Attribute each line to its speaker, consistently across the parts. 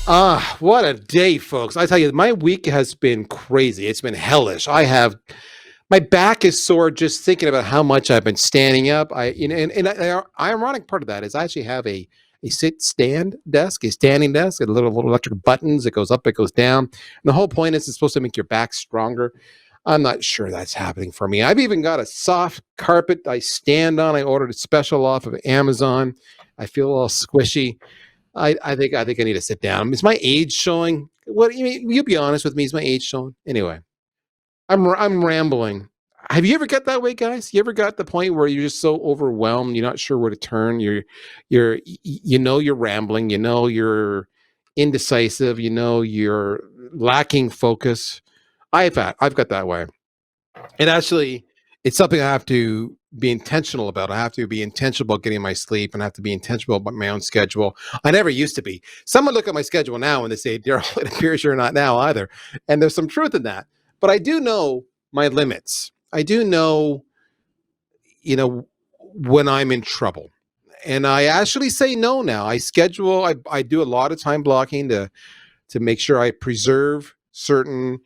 Speaker 1: What a day, folks. I tell you, my week has been crazy. It's been hellish. My back is sore just thinking about how much I've been standing up. Ironic part of that is I actually have a a standing desk, a little electric buttons. It goes up, it goes down. And the whole point is it's supposed to make your back stronger. I'm not sure that's happening for me. I've even got a soft carpet I stand on. I ordered a special off of Amazon. I feel all squishy. I think I need to sit down. Is my age showing? What you be honest with me? Is my age showing? Anyway, I'm rambling. Have you ever got that way, guys? You ever got the point where you're just so overwhelmed, you're not sure where to turn. You're rambling. You know you're indecisive. You know you're lacking focus. I've got that way. And actually, it's something I have to be intentional about. I have to be intentional about getting my sleep and I have to be intentional about my own schedule. I never used to be. Someone look at my schedule now and they say, Darryl, it appears you're not now either. And there's some truth in that. But I do know my limits. I do know, when I'm in trouble. And I actually say no now. I do a lot of time blocking to make sure I preserve certain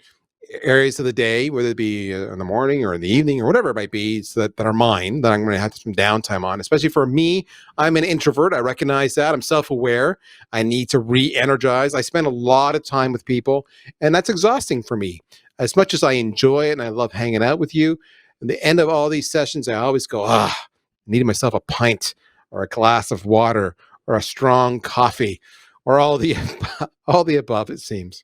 Speaker 1: areas of the day, whether it be in the morning or in the evening or whatever it might be, so that are mine, that I'm going to have some downtime on. Especially for me, I'm an introvert. I recognize that. I'm self-aware. I need to re-energize. I spend a lot of time with people, and that's exhausting for me. As much as I enjoy it and I love hanging out with you, at the end of all these sessions, I always go, I need myself a pint or a glass of water or a strong coffee or all the all the above, it seems.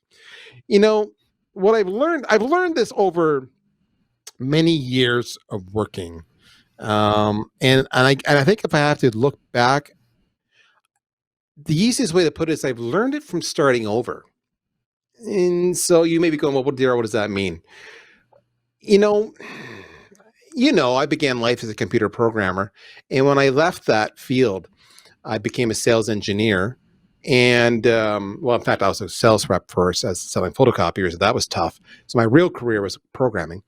Speaker 1: You know, what I've learned this over many years of working. And I think if I have to look back, the easiest way to put it is I've learned it from starting over. And so you may be going, well, what does that mean? You know, I began life as a computer programmer. And when I left that field, I became a sales engineer. And in fact, I was a sales rep first as selling photocopiers. That was tough. So my real career was programming.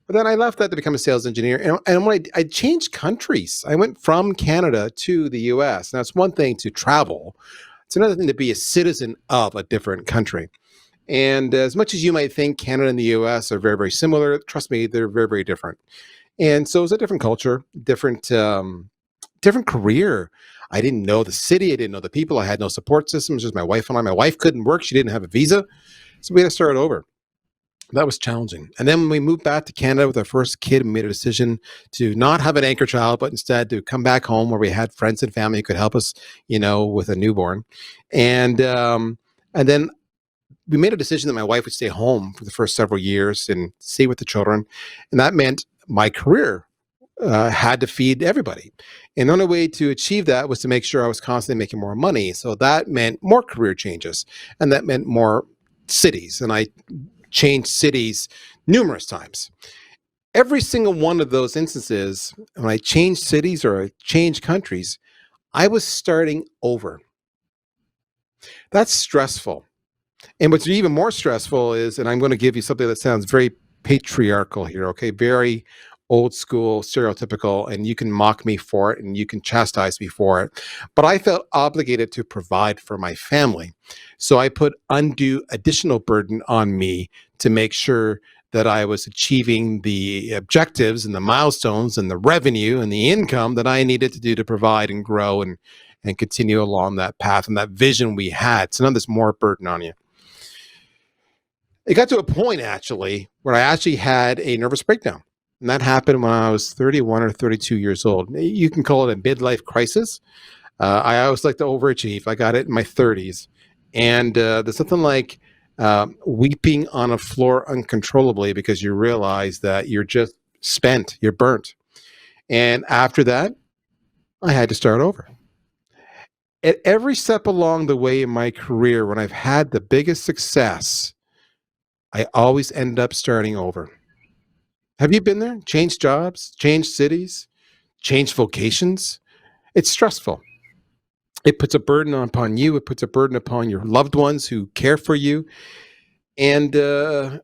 Speaker 1: But then I left that to become a sales engineer. And when I changed countries, I went from Canada to the US. Now, it's one thing to travel, it's another thing to be a citizen of a different country. And as much as you might think Canada and the US are very, very similar, trust me, they're very, very different. And so it's a different culture, different career. I didn't know the city. I didn't know the people. I had no support systems. Just my wife and I. My wife couldn't work. She didn't have a visa. So we had to start over. That was challenging. And then when we moved back to Canada with our first kid, we made a decision to not have an anchor child, but instead to come back home where we had friends and family who could help us, with a newborn. And then we made a decision that my wife would stay home for the first several years and stay with the children. And that meant my career had to feed everybody. And the only way to achieve that was to make sure I was constantly making more money. So that meant more career changes and that meant more cities. And I changed cities numerous times. Every single one of those instances, when I changed cities or I changed countries, I was starting over. That's stressful. And what's even more stressful is, and I'm going to give you something that sounds very patriarchal here, okay? Very old school, stereotypical, and you can mock me for it and you can chastise me for it. But I felt obligated to provide for my family. So I put undue additional burden on me to make sure that I was achieving the objectives and the milestones and the revenue and the income that I needed to do to provide and grow and continue along that path and that vision we had. So now there's more burden on you. It got to a point actually where I actually had a nervous breakdown. And that happened when I was 31 or 32 years old. You can call it a midlife crisis. I always like to overachieve. I got it in my 30s. And there's something like weeping on a floor uncontrollably because you realize that you're just spent, you're burnt. And after that, I had to start over. At every step along the way in my career, when I've had the biggest success, I always end up starting over. Have you been there? Changed jobs, changed cities, changed vocations. It's stressful. It puts a burden upon you. It puts a burden upon your loved ones who care for you, and and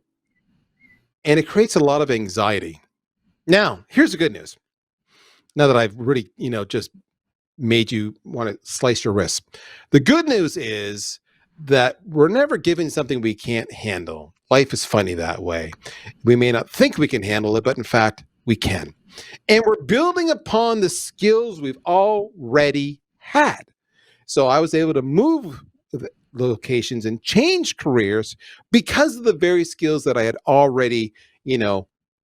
Speaker 1: it creates a lot of anxiety. Now, here's the good news. Now that I've really, just made you want to slice your wrist, the good news is that we're never given something we can't handle. Life is funny that way. We may not think we can handle it, but in fact, we can. And we're building upon the skills we've already had. So I was able to move locations and change careers because of the very skills that I had already,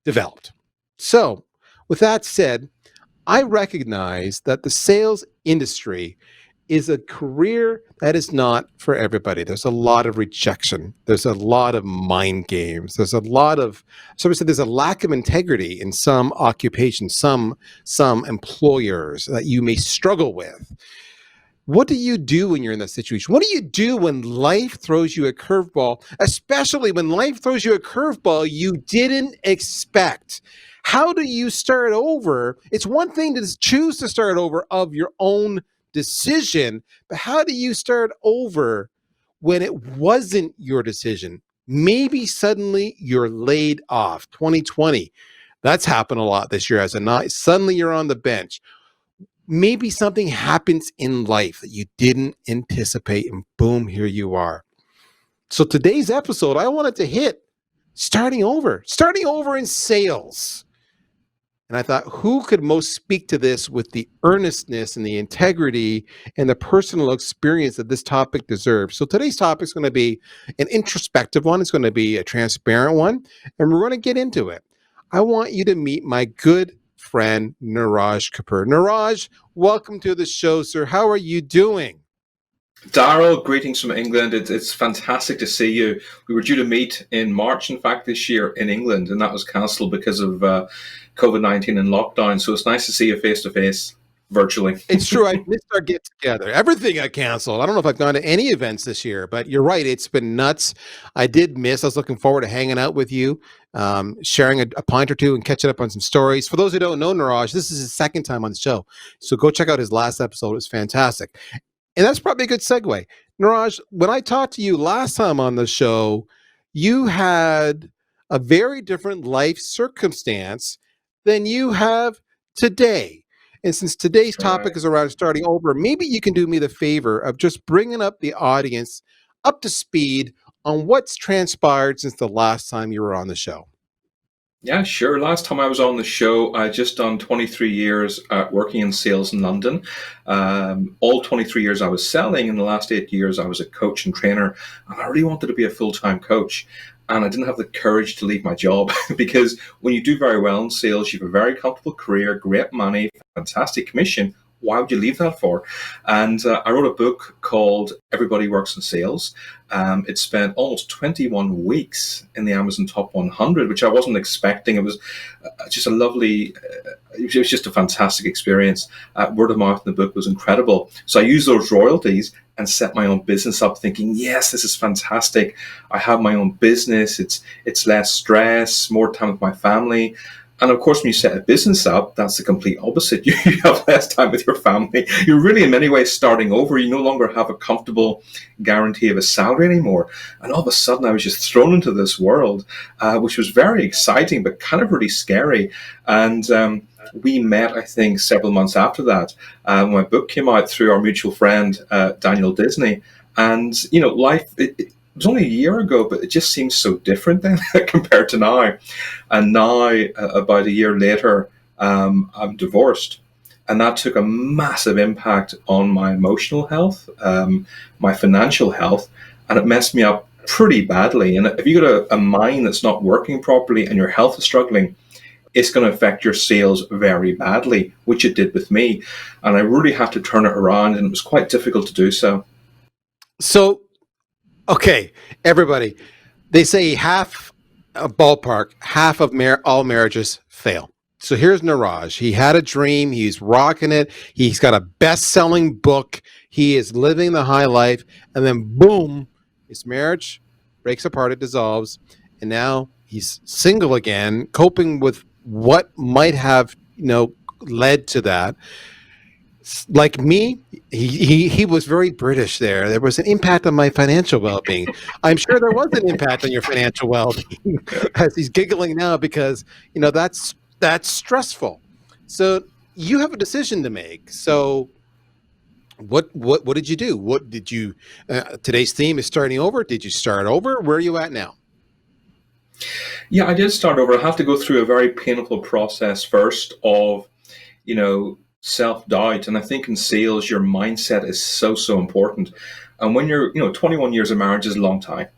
Speaker 1: developed. So, with that said, I recognize that the sales industry is a career that is not for everybody. There's a lot of rejection. There's a lot of mind games. There's a lot of, so we said, there's a lack of integrity in some occupations, some employers that you may struggle with. What do you do when you're in that situation? What do you do when life throws you a curveball, especially when life throws you a curveball you didn't expect? How do you start over? It's one thing to choose to start over of your own decision, but how do you start over when it wasn't your decision? Maybe suddenly you're laid off. 2020, that's happened a lot this year. As a night, suddenly you're on the bench. Maybe something happens in life that you didn't anticipate, and boom, here you are. So today's episode, I wanted to hit starting over in sales. And I thought, who could most speak to this with the earnestness and the integrity and the personal experience that this topic deserves? So today's topic is going to be an introspective one. It's going to be a transparent one, and we're going to get into it. I want you to meet my good friend, Niraj Kapur. Niraj, welcome to the show, sir. How are you doing?
Speaker 2: Darryl, greetings from England. It's fantastic to see you. We were due to meet in March, in fact, this year in England, and that was cancelled because of COVID-19 and lockdown. So it's nice to see you face to face virtually.
Speaker 1: It's true. I missed our get together. Everything got canceled. I don't know if I've gone to any events this year, but you're right. It's been nuts. I did miss. I was looking forward to hanging out with you, sharing a pint or two and catching up on some stories. For those who don't know Niraj, this is his second time on the show. So go check out his last episode. It was fantastic. And that's probably a good segue. Niraj, when I talked to you last time on the show, you had a very different life circumstance than you have today. And since today's topic is around starting over, maybe you can do me the favor of just bringing up the audience up to speed on what's transpired since the last time you were on the show.
Speaker 2: Yeah, sure. Last time I was on the show, I just done 23 years working in sales in London. All 23 years I was selling. In the last 8 years, I was a coach and trainer, and I really wanted to be a full-time coach. And I didn't have the courage to leave my job because when you do very well in sales, you have a very comfortable career, great money, fantastic commission. Why would you leave that for? And I wrote a book called Everybody Works in Sales. It spent almost 21 weeks in the Amazon Top 100, which I wasn't expecting. It was just a lovely, it was just a fantastic experience. Word of mouth in the book was incredible. So I used those royalties and set my own business up thinking, yes, this is fantastic. I have my own business. It's less stress, more time with my family. And of course, when you set a business up, that's the complete opposite. You have less time with your family. You're really, in many ways, starting over. You no longer have a comfortable guarantee of a salary anymore. And all of a sudden, I was just thrown into this world, which was very exciting, but kind of really scary. And we met, I think, several months after that. My book came out through our mutual friend, Daniel Disney. And, life... It was only a year ago, but it just seems so different then compared to now. And now, about a year later, I'm divorced. And that took a massive impact on my emotional health, my financial health, and it messed me up pretty badly. And if you've got a mind that's not working properly and your health is struggling, it's going to affect your sales very badly, which it did with me. And I really had to turn it around, and it was quite difficult to do so.
Speaker 1: Okay, everybody, they say half a ballpark, half of all marriages fail. So here's Niraj. He had a dream. He's rocking it. He's got a best-selling book. He is living the high life. And then boom, his marriage breaks apart. It dissolves. And now he's single again, coping with what might have, led to that. Like me, he was very British there. There was an impact on my financial well-being. I'm sure there was an impact on your financial well-being as he's giggling now because, that's stressful. So you have a decision to make. So What did you do? What did you? Today's theme is starting over. Did you start over? Where are you at now?
Speaker 2: Yeah, I did start over. I had to go through a very painful process first of, self doubt. And I think in sales, your mindset is so, so important. And when you're, 21 years of marriage is a long time.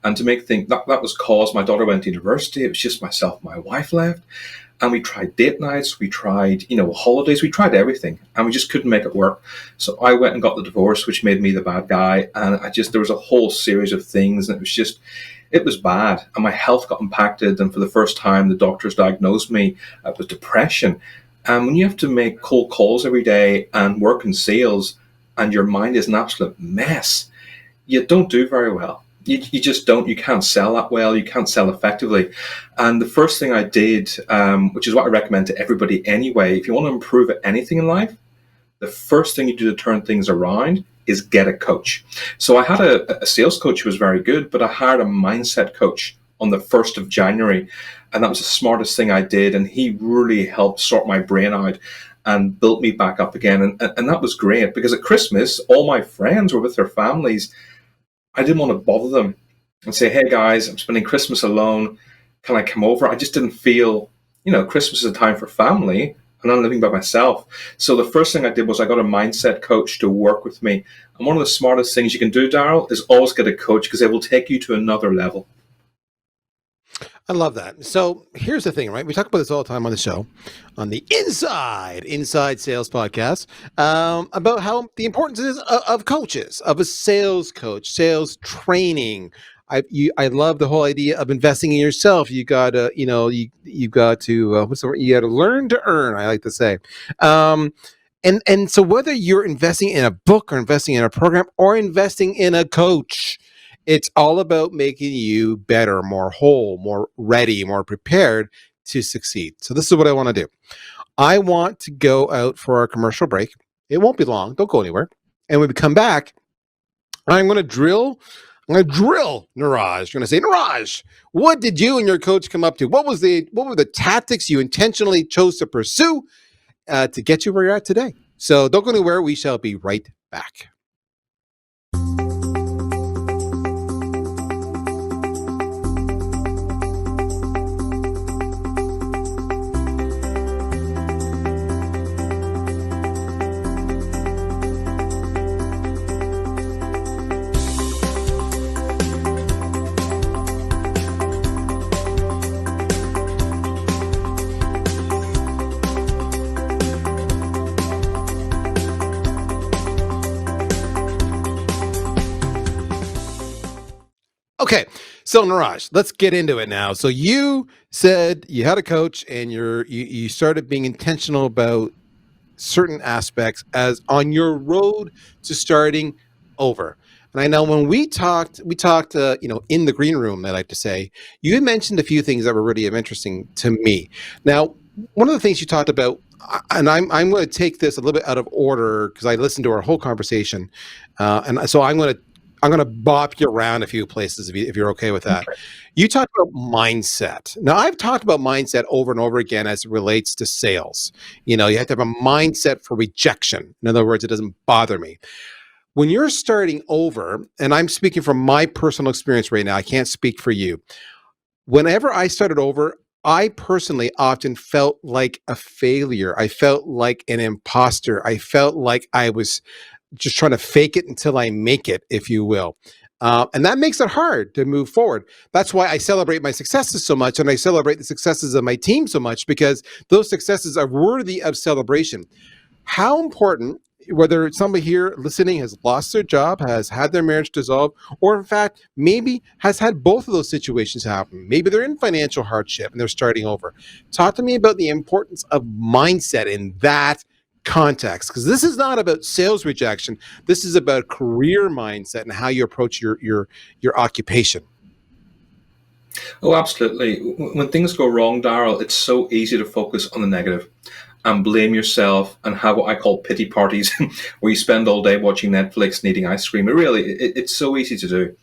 Speaker 2: And to make think that was caused, my daughter went to university. It was just myself, my wife left. And we tried date nights, we tried, holidays, we tried everything, and we just couldn't make it work. So I went and got the divorce, which made me the bad guy. And there was a whole series of things, and it was bad. And my health got impacted. And for the first time, the doctors diagnosed me with depression. And when you have to make cold calls every day and work in sales, and your mind is an absolute mess, you don't do very well. You just don't. You can't sell that well. You can't sell effectively. And the first thing I did, which is what I recommend to everybody anyway, if you want to improve at anything in life, the first thing you do to turn things around is get a coach. So I had a sales coach who was very good, but I hired a mindset coach on the 1st of January. And that was the smartest thing I did. And he really helped sort my brain out and built me back up again. And that was great, because at Christmas, all my friends were with their families. I didn't want to bother them and say, hey guys, I'm spending Christmas alone. Can I come over? I just didn't feel, Christmas is a time for family and I'm living by myself. So the first thing I did was I got a mindset coach to work with me. And one of the smartest things you can do, Darryl, is always get a coach, because they will take you to another level.
Speaker 1: I love that. So here's the thing, right? We talk about this all the time on the show, on the Inside Sales podcast, about how the importance is of coaches, of a sales coach, sales training. I love the whole idea of investing in yourself. You got to, you got to what's the word? You got to learn to earn. I like to say. And so whether you're investing in a book or investing in a program or investing in a coach, it's all about making you better, more whole, more ready, more prepared to succeed. So this is what I want to do. I want to go out for our commercial break. It won't be long. Don't go anywhere. And when we come back, I'm going to drill. I'm going to drill Niraj. You're going to say, Niraj, what did you and your coach come up to? What were the tactics you intentionally chose to pursue to get you where you're at today? So don't go anywhere. We shall be right back. Okay, so Niraj, let's get into it now. So you said you had a coach, and you started being intentional about certain aspects as on your road to starting over. And I know when we talked, in the green room, I like to say, you had mentioned a few things that were really interesting to me. Now, one of the things you talked about, and I'm going to take this a little bit out of order because I listened to our whole conversation, and so I'm going to bop you around a few places if you're okay with that. You talked about mindset. Now, I've talked about mindset over and over again as it relates to sales. You have to have a mindset for rejection. In other words, it doesn't bother me. When you're starting over, and I'm speaking from my personal experience right now, I can't speak for you. Whenever I started over, I personally often felt like a failure. I felt like an imposter. I felt like I was just trying to fake it until I make it, if you will. And that makes it hard to move forward. That's why I celebrate my successes so much, and I celebrate the successes of my team so much, because those successes are worthy of celebration. How important, whether somebody here listening has lost their job, has had their marriage dissolved, or in fact, maybe has had both of those situations happen. Maybe they're in financial hardship and they're starting over. Talk to me about the importance of mindset in that context, because this is not about sales rejection. This is about career mindset and how you approach your occupation.
Speaker 2: Oh, absolutely. When things go wrong, Darryl, it's so easy to focus on the negative. and blame yourself and have what I call pity parties, where you spend all day watching Netflix and eating ice cream. It's so easy to do.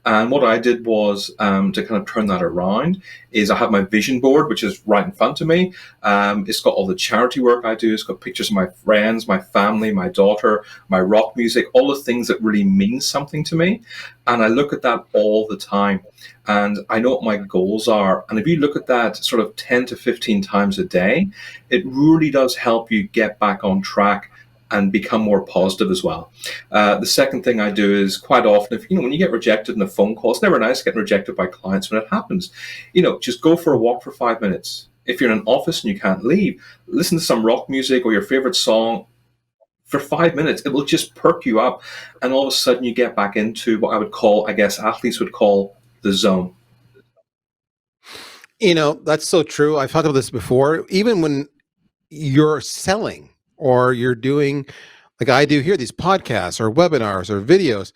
Speaker 2: And what I did was, to kind of turn that around, is I have my vision board, which is right in front of me. It's got all the charity work I do. It's got pictures of my friends, my family, my daughter, my rock music, all the things that really mean something to me. And I look at that all the time. And I know what my goals are. And if you look at that sort of 10 to 15 times a day, it really does help you get back on track and become more positive as well. The second thing I do is, quite often, if when you get rejected in a phone call, it's never nice getting rejected by clients when it happens. Just go for a walk for 5 minutes. If you're in an office and you can't leave, listen to some rock music or your favorite song for 5 minutes. It will just perk you up, and all of a sudden you get back into what I would call, I guess athletes would call, the zone.
Speaker 1: That's so true. I've talked about this before. Even when you're selling or you're doing, like I do here, these podcasts or webinars or videos.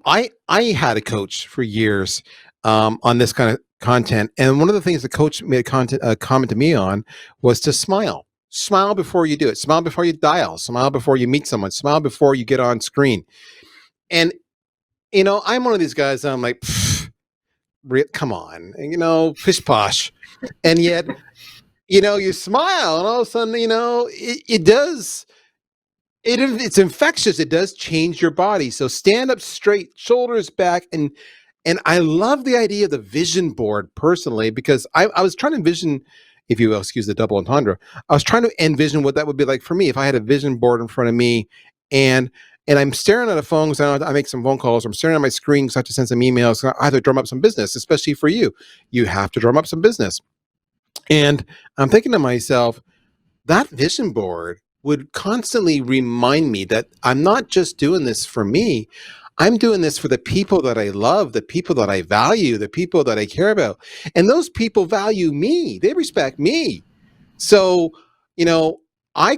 Speaker 1: I had a coach for years on this kind of content, and one of the things the coach made a comment to me on was to smile. Smile before you do it. Smile before you dial. Smile before you meet someone. Smile before you get on screen. And I'm one of these guys. I'm like, come on, pish posh, and yet, you smile, and all of a sudden, it does. It's infectious. It does change your body. So stand up straight, shoulders back, and I love the idea of the vision board personally, because I was trying to envision, if you will excuse the double entendre, I was trying to envision what that would be like for me if I had a vision board in front of me, and I'm staring at a phone because I make some phone calls, or I'm staring at my screen because I have to send some emails. So I have to drum up some business, especially for you. You have to drum up some business. And I'm thinking to myself, that vision board would constantly remind me that I'm not just doing this for me. I'm doing this for the people that I love, the people that I value, the people that I care about. And those people value me. They respect me. So, you know, I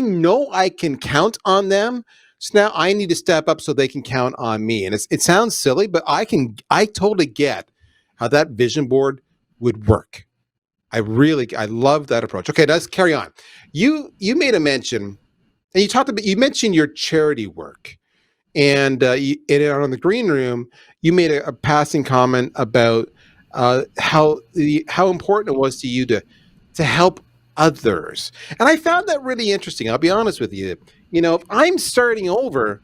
Speaker 1: know I can count on them. So now I need to step up so they can count on me. And it sounds silly, but I totally get how that vision board would work. I love that approach. Okay, let's carry on. You made a mention, and you mentioned your charity work, and on the green room, you made a passing comment about how important it was to you to help others, and I found that really interesting. I'll be honest with you. If I'm starting over,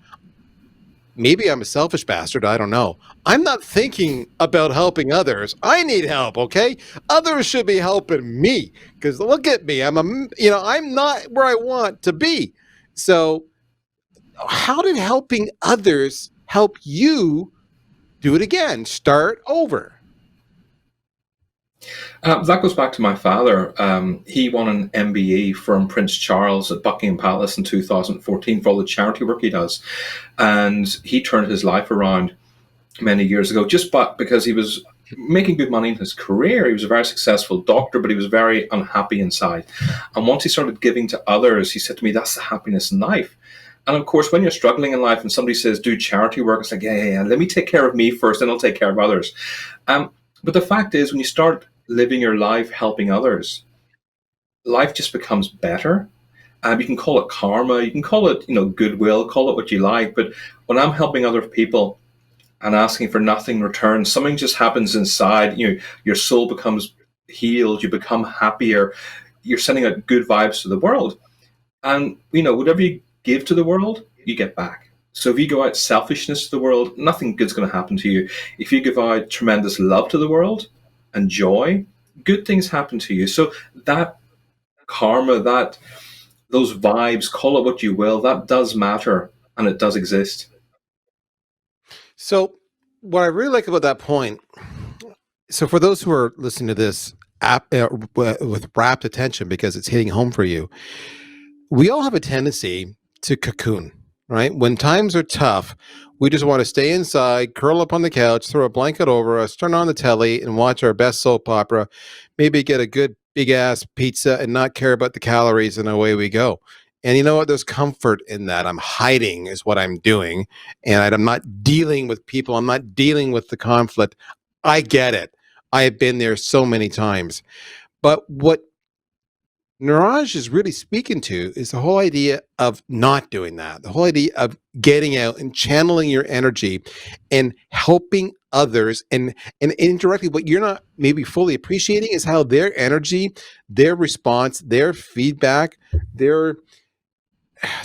Speaker 1: maybe I'm a selfish bastard. I don't know. I'm not thinking about helping others. I need help. Okay, others should be helping me, because look at me. I'm not where I want to be. So, how did helping others help you do it again? Start over.
Speaker 2: That goes back to my father. He won an MBE from Prince Charles at Buckingham Palace in 2014 for all the charity work he does. And he turned his life around many years ago, because he was making good money in his career. He was a very successful doctor, but he was very unhappy inside. And once he started giving to others, he said to me, that's the happiness in life. And of course, when you're struggling in life and somebody says, do charity work, it's like, yeah, let me take care of me first, then I'll take care of others. But the fact is, when you start living your life helping others, life just becomes better. You can call it karma, you can call it, goodwill, call it what you like. But when I'm helping other people and asking for nothing in return, something just happens inside. Your soul becomes healed, you become happier, you're sending out good vibes to the world. And, whatever you give to the world, you get back. So if you go out selfishness to the world, nothing good's going to happen to you. If you give out tremendous love to the world and joy, good things happen to you. So that karma, those vibes, call it what you will, that does matter, and it does exist.
Speaker 1: So, what I really like about that point, so for those who are listening to this with rapt attention because it's hitting home for you, we all have a tendency to cocoon, right? When times are tough, we just want to stay inside, curl up on the couch, throw a blanket over us, turn on the telly, and watch our best soap opera, maybe get a good big ass pizza and not care about the calories, and away we go. And you know what? There's comfort in that. I'm hiding, is what I'm doing. And I'm not dealing with people. I'm not dealing with the conflict. I get it. I have been there so many times. But what Niraj is really speaking to is the whole idea of not doing that, the whole idea of getting out and channeling your energy and helping others. And indirectly, what you're not maybe fully appreciating is how their energy, their response, their feedback, their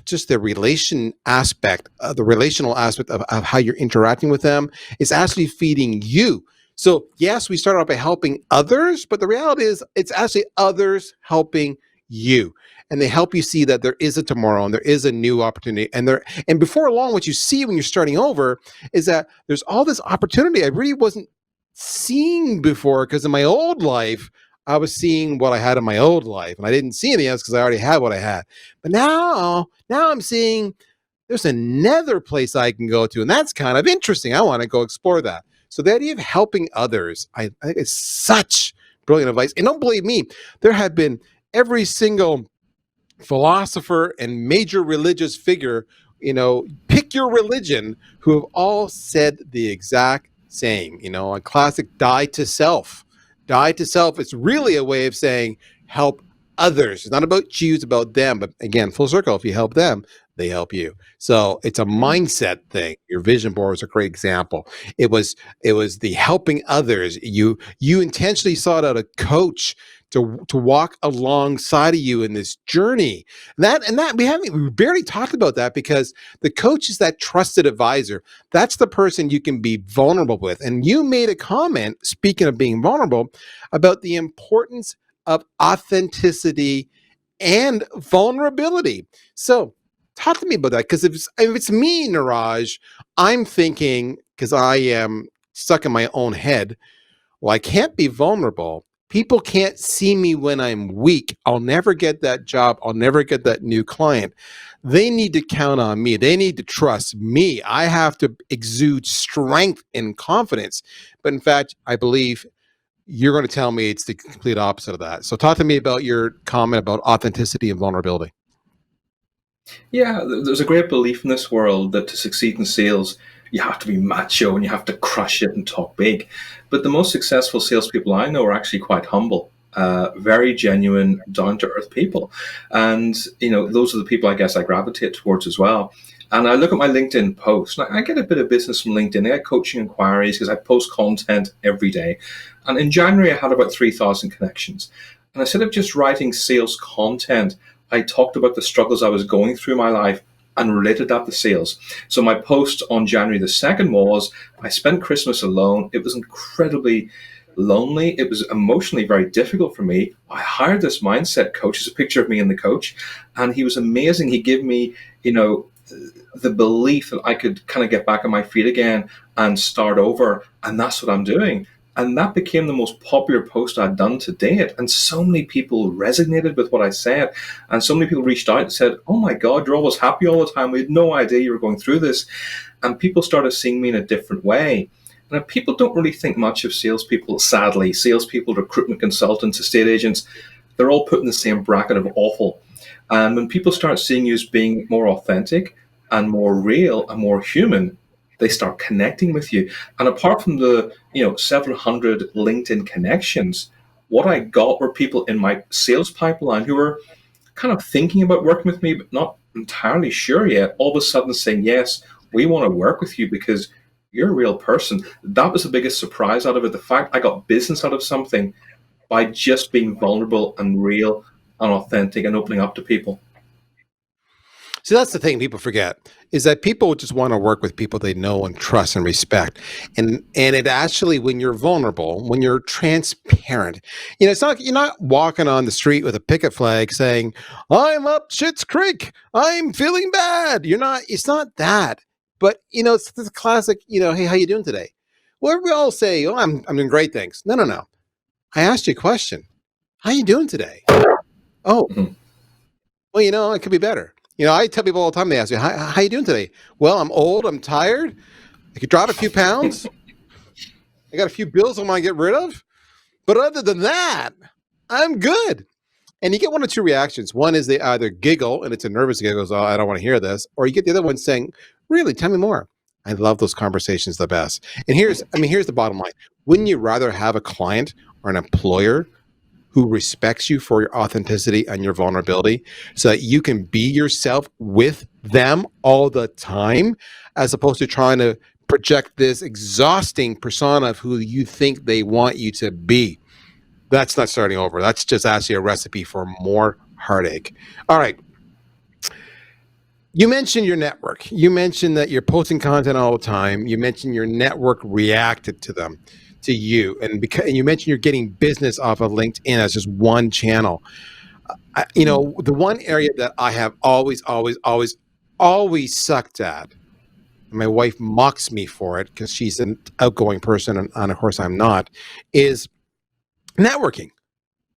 Speaker 1: just the relation aspect, the relational aspect of how you're interacting with them is actually feeding you. So yes, we start out by helping others, but the reality is it's actually others helping you. And they help you see that there is a tomorrow and there is a new opportunity. And before long, what you see when you're starting over is that there's all this opportunity I really wasn't seeing before, because in my old life, I was seeing what I had in my old life, and I didn't see anything else because I already had what I had. But now I'm seeing there's another place I can go to, and that's kind of interesting. I want to go explore that. So the idea of helping others, I think is such brilliant advice. And don't believe me, there have been every single philosopher and major religious figure, pick your religion, who have all said the exact same. A classic die to self. Die to self. It's really a way of saying help others. It's not about you, it's about them. But again, full circle, if you help them, they help you. So it's a mindset thing. Your vision board was a great example. It was the helping others. You intentionally sought out a coach to walk alongside of you in this journey. And that we barely talked about that, because the coach is that trusted advisor. That's the person you can be vulnerable with. And you made a comment, speaking of being vulnerable, about the importance of authenticity and vulnerability. So talk to me about that, because if it's me, Niraj, I'm thinking, because I am stuck in my own head, well, I can't be vulnerable. People can't see me when I'm weak. I'll never get that job. I'll never get that new client. They need to count on me. They need to trust me. I have to exude strength and confidence. But in fact, I believe you're going to tell me it's the complete opposite of that. So talk to me about your comment about authenticity and vulnerability.
Speaker 2: Yeah, there's a great belief in this world that to succeed in sales, you have to be macho and you have to crush it and talk big. But the most successful salespeople I know are actually quite humble, very genuine, down to earth people. And, those are the people I guess I gravitate towards as well. And I look at my LinkedIn posts, and I get a bit of business from LinkedIn. I get coaching inquiries because I post content every day. And in January, I had about 3,000 connections. And instead of just writing sales content, I talked about the struggles I was going through in my life and related that to sales. So my post on January the 2nd was, I spent Christmas alone. It was incredibly lonely. It was emotionally very difficult for me. I hired this mindset coach. It's a picture of me and the coach, and he was amazing. He gave me, the belief that I could kind of get back on my feet again and start over. And that's what I'm doing. And that became the most popular post I'd done to date. And so many people resonated with what I said. And so many people reached out and said, "Oh my God, you're always happy all the time. We had no idea you were going through this." And people started seeing me in a different way. And people don't really think much of salespeople, sadly. Salespeople, recruitment consultants, estate agents, they're all put in the same bracket of awful. And when people start seeing you as being more authentic and more real and more human, they start connecting with you. And apart from the 700 LinkedIn connections, what I got were people in my sales pipeline who were kind of thinking about working with me, but not entirely sure yet. All of a sudden saying, "Yes, we want to work with you because you're a real person." That was the biggest surprise out of it. The fact I got business out of something by just being vulnerable and real and authentic and opening up to people.
Speaker 1: So that's the thing people forget, is that people just want to work with people they know and trust and respect. And it actually, when you're vulnerable, when you're transparent, it's not, you're not walking on the street with a picket flag saying, "I'm up shit's creek. I'm feeling bad." It's not that. But it's the classic, "Hey, how you doing today?" Well, we all say, "Oh, I'm doing great, thanks." No, no, no. I asked you a question. How you doing today? Oh,
Speaker 2: Mhm.
Speaker 1: well, it could be better. I tell people all the time, they ask me, how you doing today? Well, I'm old, I'm tired, I could drop a few pounds, I got a few bills I want to get rid of. But other than that, I'm good. And you get one or two reactions. One is they either giggle, and it's a nervous giggle, "Oh, I don't want to hear this." Or you get the other one saying, "Really, tell me more." I love those conversations the best. And here's the bottom line. Wouldn't you rather have a client or an employer who respects you for your authenticity and your vulnerability so that you can be yourself with them all the time, as opposed to trying to project this exhausting persona of who you think they want you to be. That's not starting over. That's just actually a recipe for more heartache. All right. You mentioned your network. You mentioned that you're posting content all the time. You mentioned your network reacted to you, and you mentioned you're getting business off of LinkedIn as just one channel. The one area that I have always sucked at, and my wife mocks me for it because she's an outgoing person, and of course I'm not, is networking.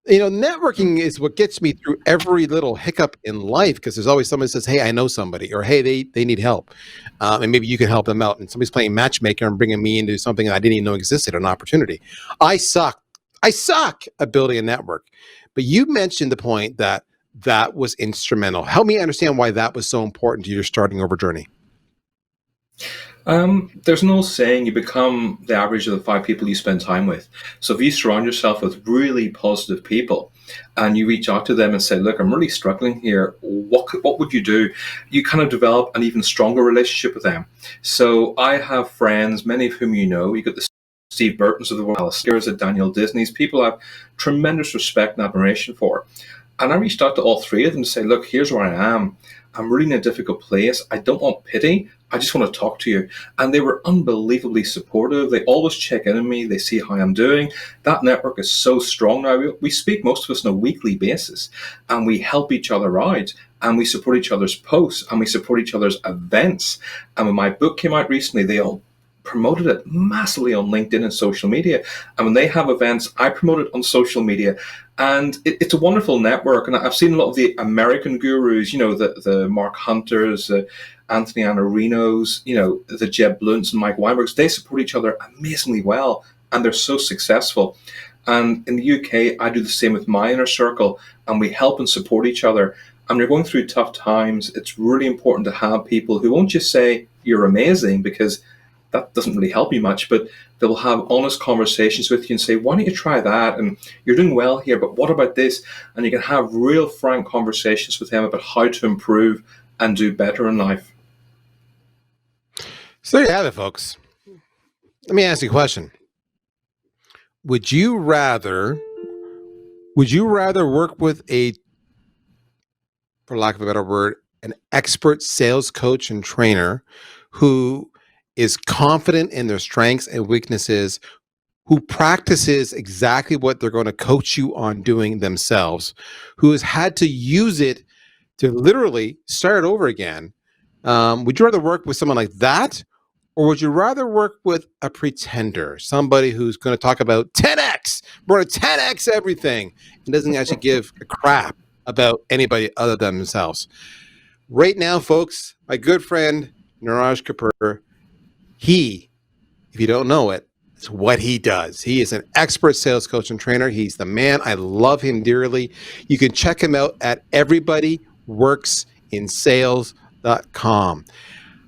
Speaker 1: Networking is what gets me through every little hiccup in life, because there's always someone who says, hey, I know somebody, or hey, they need help. And maybe you can help them out. And somebody's playing matchmaker and bringing me into something that I didn't even know existed, an opportunity. I suck at building a network. But you mentioned the point that was instrumental. Help me understand why that was so important to your starting over journey.
Speaker 2: There's no saying you become the average of the 5 people you spend time with. So if you surround yourself with really positive people and you reach out to them and say, look, I'm really struggling here, what would you do? You kind of develop an even stronger relationship with them. So I have friends, many of whom you know. You got the Steve Burtons of the world, Alistair's at Daniel Disney's, people I have tremendous respect and admiration for. And I reached out to all 3 of them to say, look, here's where I am. I'm really in a difficult place. I don't want pity. I just want to talk to you. And they were unbelievably supportive. They always check in on me. They see how I'm doing. That network is so strong now. We speak, most of us, on a weekly basis, and we help each other out, and we support each other's posts, and we support each other's events. And when my book came out recently, they all promoted it massively on LinkedIn and social media. And when they have events, I promote it on social media. And it's a wonderful network. And I've seen a lot of the American gurus, the Mark Hunters, Anthony Iannuarinos, the Jeb Blunts and Mike Weinbergs. They support each other amazingly well, and they're so successful. And in the UK, I do the same with my inner circle, and we help and support each other. And you're going through tough times, it's really important to have people who won't just say you're amazing, because that doesn't really help you much, but they will have honest conversations with you and say, why don't you try that? And you're doing well here, but what about this? And you can have real frank conversations with them about how to improve and do better in life.
Speaker 1: So there you have it, folks. Let me ask you a question. Would you rather work with for lack of a better word, an expert sales coach and trainer who is confident in their strengths and weaknesses, who practices exactly what they're going to coach you on doing themselves, who has had to use it to literally start over again? Would you rather work with someone like that, or would you rather work with a pretender, somebody who's going to talk about 10x, we're going to 10x everything, and doesn't actually give a crap about anybody other than themselves? Right now, folks, my good friend Niraj Kapur, if you don't know it, it's what he does. He is an expert sales coach and trainer. He's the man. I love him dearly. You can check him out at everybodyworksinsales.com.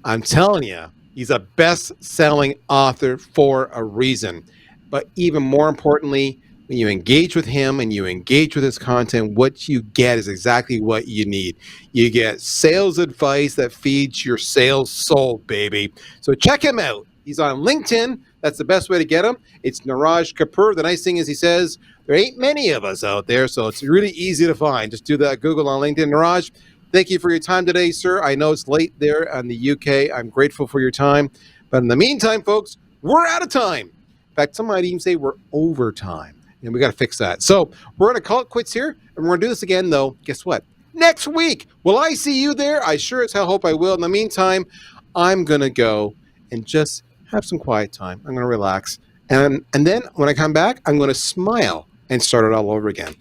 Speaker 1: I'm telling you, he's a best-selling author for a reason. But even more importantly, when you engage with him and you engage with his content, what you get is exactly what you need. You get sales advice that feeds your sales soul, baby. So check him out. He's on LinkedIn. That's the best way to get him. It's Niraj Kapur. The nice thing is he says there ain't many of us out there, so it's really easy to find. Just do that Google on LinkedIn. Niraj, thank you for your time today, sir. I know it's late there in the UK. I'm grateful for your time. But in the meantime, folks, we're out of time. In fact, some might even say we're over time. And we got to fix that. So we're going to call it quits here. And we're going to do this again, though. Guess what? Next week. Will I see you there? I sure as hell hope I will. In the meantime, I'm going to go and just have some quiet time. I'm going to relax. And then when I come back, I'm going to smile and start it all over again.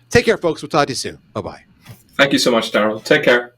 Speaker 1: Take care, folks. We'll talk to you soon. Bye-bye.
Speaker 2: Thank you so much, Darryl. Take care.